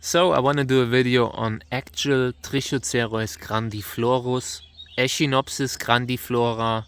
So I want to do a video on actual Trichocereus grandiflorus, Echinopsis grandiflora,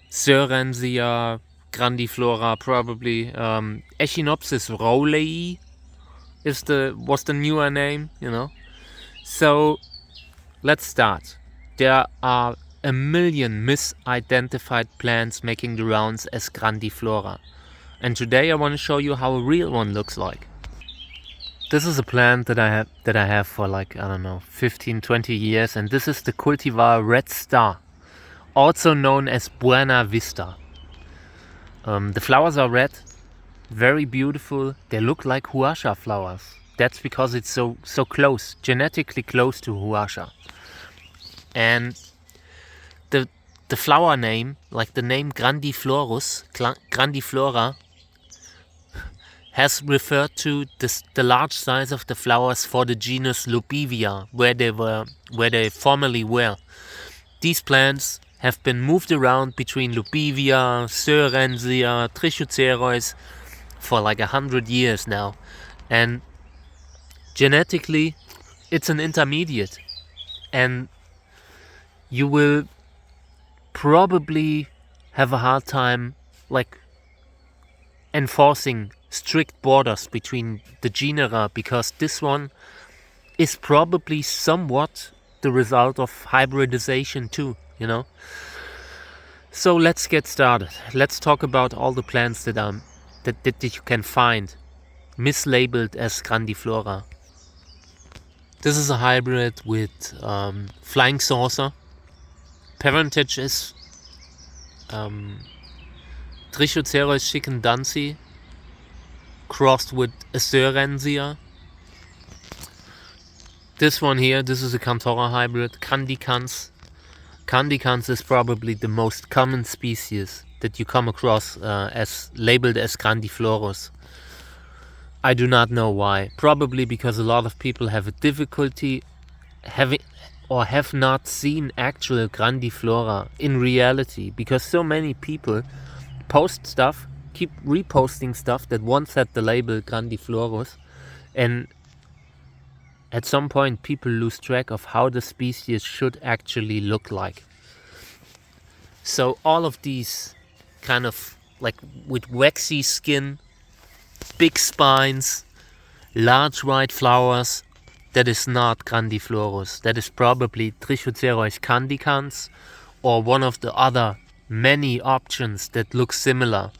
Soehrensia grandiflora probably. Echinopsis rowleyi was the newer name, you know. So let's start. There are a million misidentified plants making the rounds as grandiflora, and today I want to show you how a real one looks like. This is a plant that I have for like, I don't know, 15-20 years, and this is the cultivar Red Star, also known as Buena Vista. The flowers are red, very beautiful. They look like huascha flowers. That's because it's so close, genetically close to huascha. And the flower name, like the name Grandiflorus, Grandiflora, has referred to the large size of the flowers for the genus Lobivia, where they formerly were. These plants have been moved around between Lobivia, Soehrensia, Trichocereus for like 100 years now, and genetically it's an intermediate, and you will probably have a hard time like enforcing strict borders between the genera, because this one is probably somewhat the result of hybridization too, you know. So let's get started. Let's talk about all the plants that you can find mislabeled as Grandiflora. This is a hybrid with flying saucer. Parentage is Trichocereus chicken crossed with a Soehrensia. This one here, this is a Cantora hybrid, Candicans. Candicans is probably the most common species that you come across as labeled as Grandiflorus. I do not know why. Probably because a lot of people have a difficulty having or have not seen actual Grandiflora in reality, because so many people post stuff, keep reposting stuff that once had the label Grandiflorus, and at some point people lose track of how the species should actually look like. So all of these kind of like with waxy skin, big spines, large white flowers, that is not Grandiflorus. That is probably Trichocereus candicans or one of the other many options that look similar.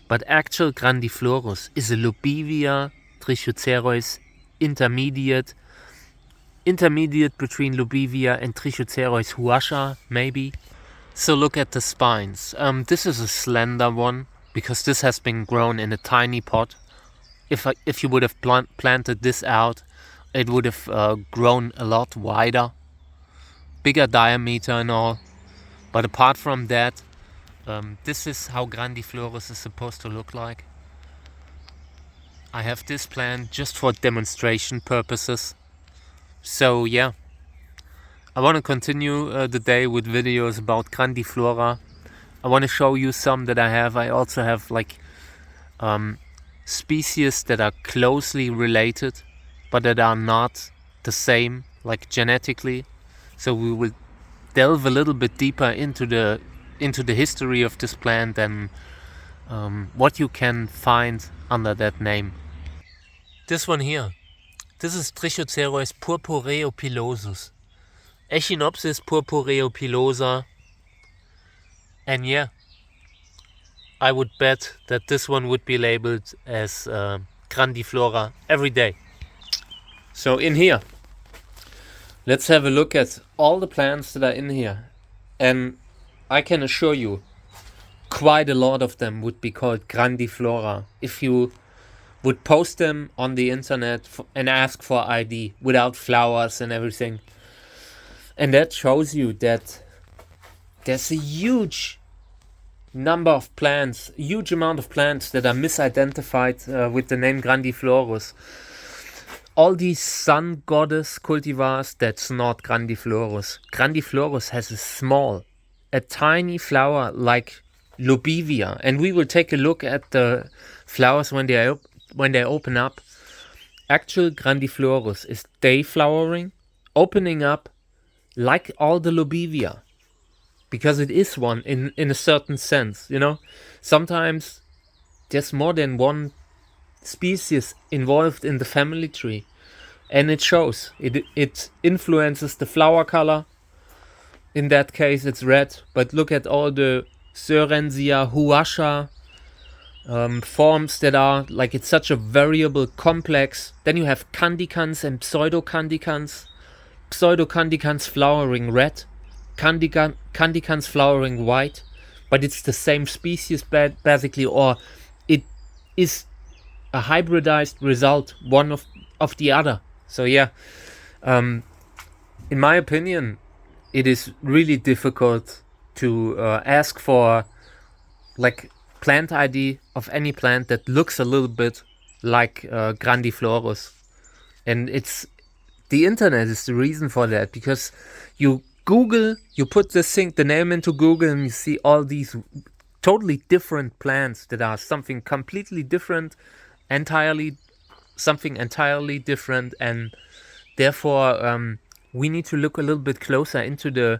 But actual Grandiflorus is a Lobivia Trichocereus intermediate between Lobivia and Trichocereus huascha, maybe. So look at the spines. This is a slender one because this has been grown in a tiny pot. If you would have planted this out, it would have grown a lot wider, bigger diameter and all. But apart from that, this is how Grandiflorus is supposed to look like. I have this plant just for demonstration purposes. So yeah, I want to continue the day with videos about Grandiflora. I want to show you some that I have. I also have like species that are closely related, but that are not the same, like genetically. So we will delve a little bit deeper into the history of this plant and what you can find under that name. This one here, this is Trichocereus purpureopilosus, Echinopsis purpureopilosa, and yeah, I would bet that this one would be labeled as Grandiflora every day. So in here, let's have a look at all the plants that are in here, and I can assure you quite a lot of them would be called Grandiflora if you would post them on the internet and ask for ID without flowers and everything. And that shows you that there's a huge number of plants, huge amount of plants that are misidentified with the name Grandiflorus. All these sun goddess cultivars, that's not Grandiflorus. Grandiflorus has a tiny flower like Lobivia, and we will take a look at the flowers when they open up. actual Grandiflorus is dayflowering, opening up like all the Lobivia, because it is one in a certain sense, you know. Sometimes there's more than one species involved in the family tree, and it shows. It influences the flower color. In that case, it's red. But look at all the Soehrensia, huascha forms that are like, it's such a variable complex. Then you have candicans and pseudocandicans. Pseudocandicans flowering red, candicans flowering white, but it's the same species basically, or it is a hybridized result, one of the other. So yeah, in my opinion, it is really difficult to ask for like plant ID of any plant that looks a little bit like Grandiflorus, and the internet is the reason for that, because you put the name into Google, and you see all these totally different plants that are something completely different, something entirely different, and therefore we need to look a little bit closer into the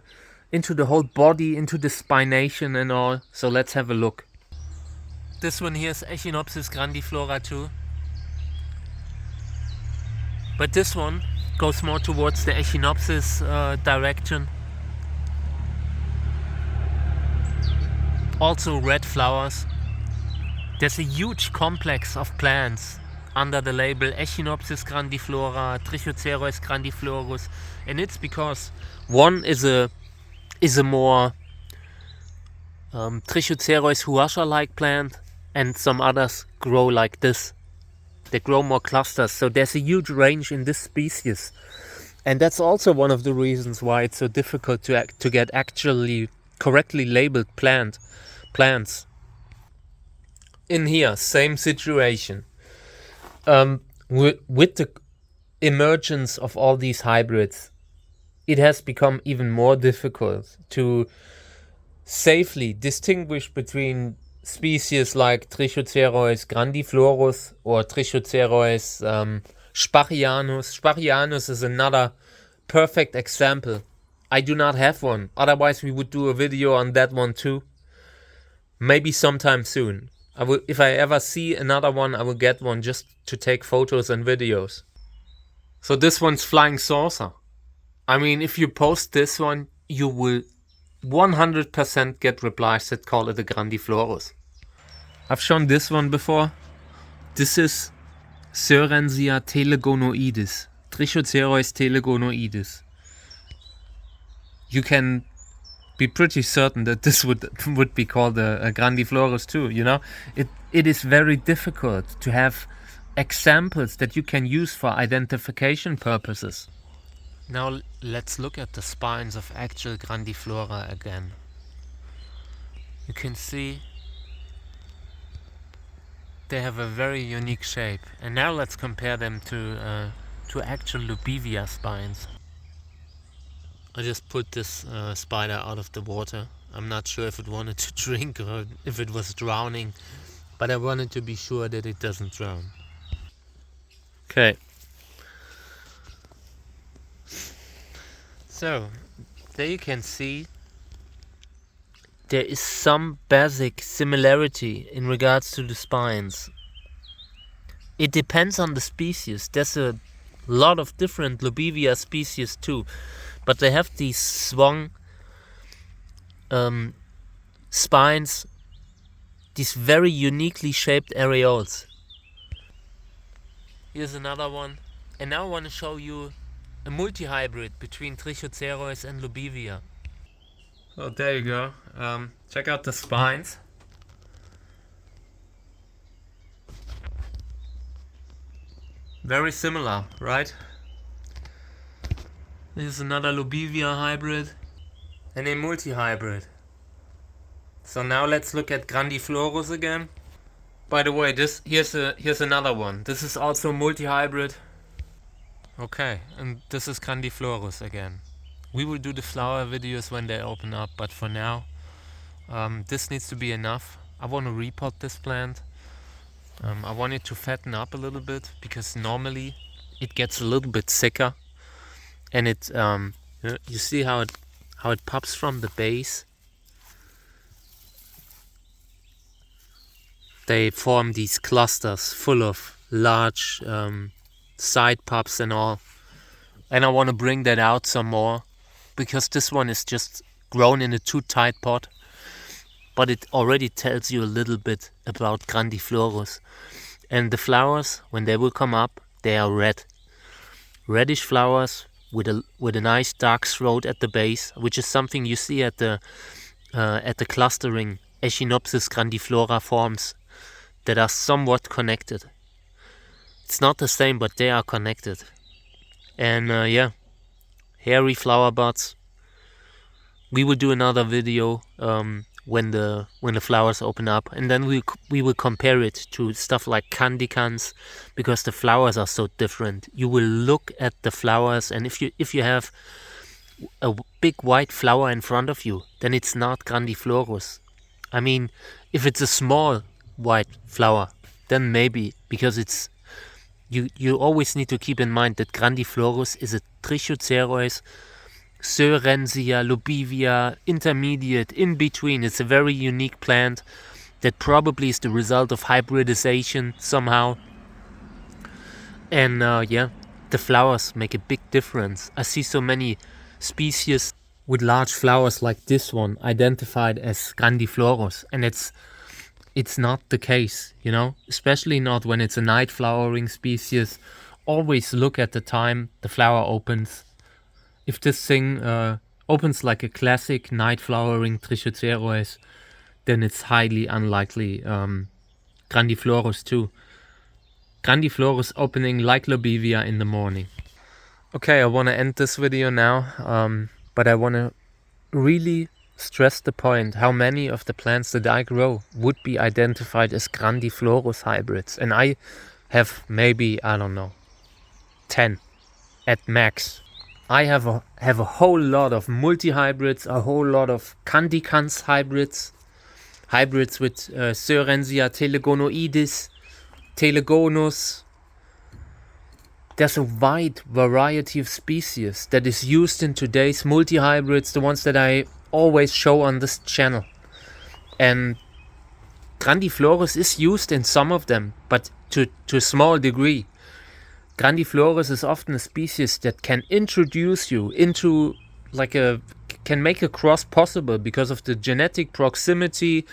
whole body, into the spination and all. So let's have a look. This one here is Echinopsis grandiflora too, but this one goes more towards the Echinopsis direction. Also red flowers. There's a huge complex of plants under the label Echinopsis grandiflora, Trichocereus grandiflorus, and it's because one is a more Trichocereus huascha-like plant, and some others grow like this. They grow more clusters, so there's a huge range in this species, and that's also one of the reasons why it's so difficult to get actually correctly labeled plants. In here, same situation. With the emergence of all these hybrids, it has become even more difficult to safely distinguish between species like Trichocereus grandiflorus or Trichocereus spachianus. Spachianus is another perfect example. I do not have one, otherwise we would do a video on that one too. Maybe sometime soon. If I ever see another one, I will get one just to take photos and videos. So this one's flying saucer. I mean, if you post this one, you will 100% get replies that call it a Grandiflorus. I've shown this one before. This is Soehrensia telegonoidis, Trichocereus telegonoidis. You can be pretty certain that this would be called a Grandiflorus too, you know. It is very difficult to have examples that you can use for identification purposes. Now let's look at the spines of actual Grandiflora again. You can see they have a very unique shape, and now let's compare them to actual Lobivia spines. I just put this spider out of the water. I'm not sure if it wanted to drink or if it was drowning, but I wanted to be sure that it doesn't drown. Okay. So, there you can see there is some basic similarity in regards to the spines. It depends on the species. There's a lot of different Lobivia species too, but they have these swung spines, these very uniquely shaped areoles. Here's another one, and now I want to show you a multi-hybrid between Trichocereus and Lobivia. Oh, there you go. Check out the spines. Very similar, right? This is another Lobivia hybrid and a multi-hybrid. So now let's look at Grandiflorus again. By the way, here's another one. This is also multi-hybrid. Okay, and this is Grandiflorus again. We will do the flower videos when they open up, but for now, this needs to be enough. I want to repot this plant. I want it to fatten up a little bit because normally it gets a little bit thicker, and it you see how it pops from the base. They form these clusters full of large side pops and all, and I want to bring that out some more because this one is just grown in a too tight pot, but it already tells you a little bit about Grandiflorus. And the flowers, when they will come up, they are reddish flowers with a nice dark throat at the base, which is something you see at the clustering Echinopsis grandiflora forms that are somewhat connected. It's not the same, but they are connected. And yeah, hairy flower buds. We will do another video when the flowers open up, and then we will compare it to stuff like candicans, because the flowers are so different. You will look at the flowers, and if you have a big white flower in front of you, then it's not Grandiflorus. I mean, if it's a small white flower, then maybe, because it's you always need to keep in mind that Grandiflorus is a Trichocereus, Soehrensia, Lobivia, intermediate, in between. It's a very unique plant that probably is the result of hybridization somehow. And yeah, the flowers make a big difference. I see so many species with large flowers like this one identified as Grandiflorus, and it's not the case, you know, especially not when it's a night flowering species. Always look at the time the flower opens. If this thing opens like a classic night flowering Trichocereus, then it's highly unlikely Grandiflorus too. Grandiflorus opening like Lobivia in the morning. Okay, I want to end this video now, but I want to really stress the point how many of the plants that I grow would be identified as Grandiflorus hybrids. And I have maybe, I don't know, 10 at max. I have a whole lot of multi-hybrids, a whole lot of candicans hybrids with Soehrensia telegonoidis, telegonus. There's a wide variety of species that is used in today's multi-hybrids, the ones that I always show on this channel. And Grandiflorus is used in some of them, but to a small degree. Grandiflorus is often a species that can introduce you into can make a cross possible because of the genetic proximity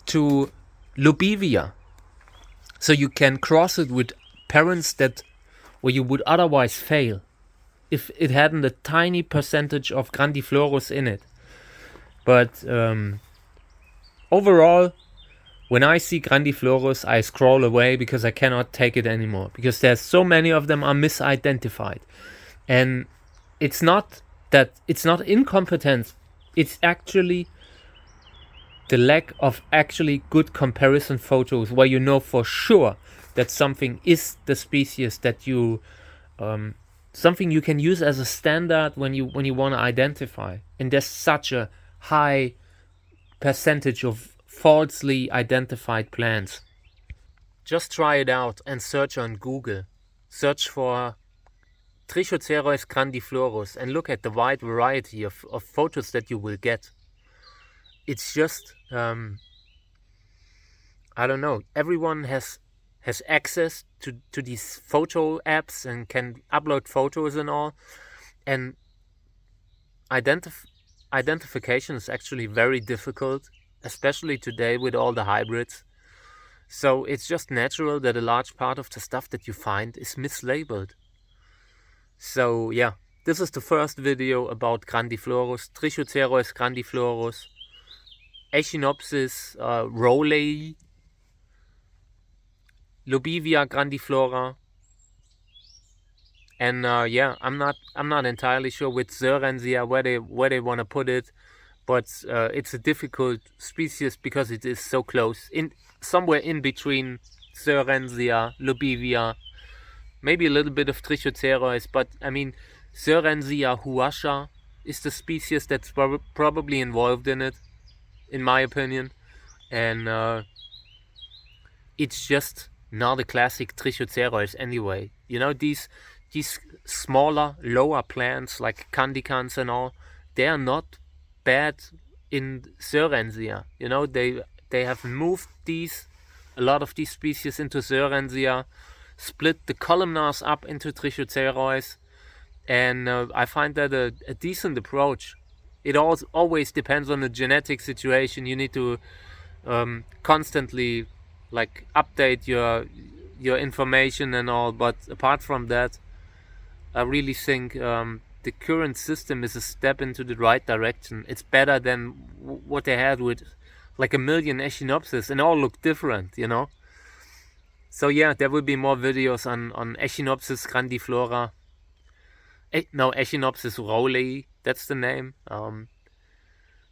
to Lobivia. So you can cross it with parents where you would otherwise fail if it hadn't a tiny percentage of Grandiflorus in it. But overall, when I see Grandiflorus, I scroll away because I cannot take it anymore. Because there's so many of them are misidentified. And it's not incompetence. It's actually the lack of actually good comparison photos where you know for sure that something is the species that you something you can use as a standard when you want to identify. And there's such a high percentage of falsely identified plants. Just try it out and search on Google. Search for Trichocereus grandiflorus and look at the wide variety of photos that you will get. It's just, I don't know, everyone has access to these photo apps and can upload photos and all. And identification is actually very difficult, especially today with all the hybrids. So it's just natural that a large part of the stuff that you find is mislabeled. So yeah, this is the first video about Grandiflorus, Trichocereus grandiflorus, Echinopsis rowleyi, Lobivia grandiflora, and yeah, I'm not entirely sure with Soehrensia where they want to put it, but it's a difficult species because it is so close, in somewhere in between Soehrensia, Lobivia, maybe a little bit of Trichocereus, but I mean Soehrensia huascha is the species that's probably involved in it, in my opinion, and it's just not the classic Trichocereus anyway. You know, these smaller, lower plants like candicans and all, they are not bad in Soehrensia. You know, they have moved a lot of these species into Soehrensia, split the columnars up into Trichocereus, and I find that a decent approach. It always depends on the genetic situation. You need to constantly like update your information and all, but apart from that, I really think the current system is a step into the right direction. It's better than what they had with like a million Echinopsis, and all look different, you know. So yeah, there will be more videos on Echinopsis grandiflora. No, Echinopsis rowleyi, that's the name.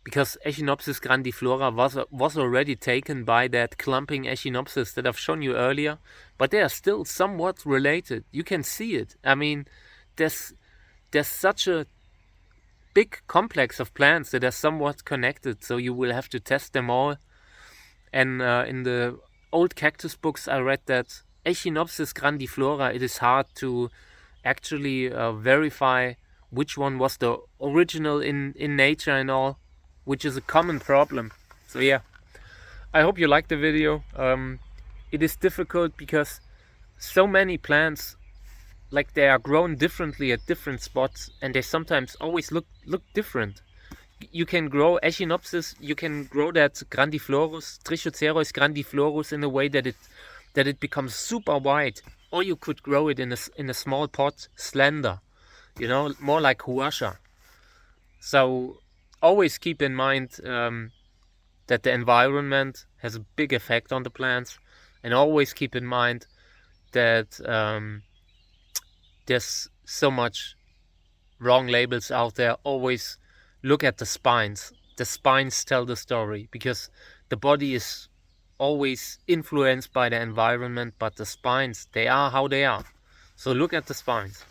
Because Echinopsis grandiflora was already taken by that clumping Echinopsis that I've shown you earlier, but they are still somewhat related. You can see it. I mean, there's such a big complex of plants that are somewhat connected, so you will have to test them all. And in the old cactus books, I read that Echinopsis grandiflora, it is hard to actually verify which one was the original in nature and all, which is a common problem. So yeah, I hope you liked the video. It is difficult because so many plants, like, they are grown differently at different spots, and they sometimes always look different. You can grow Echinopsis, you can grow that Grandiflorus, Trichocereus grandiflorus, in a way that it becomes super wide, or you could grow it in a small pot, slender, you know, more like huascha. So always keep in mind that the environment has a big effect on the plants, and always keep in mind that there's so much wrong labels out there. Always look at the spines. The spines tell the story, because the body is always influenced by the environment, but the spines, they are how they are. So look at the spines.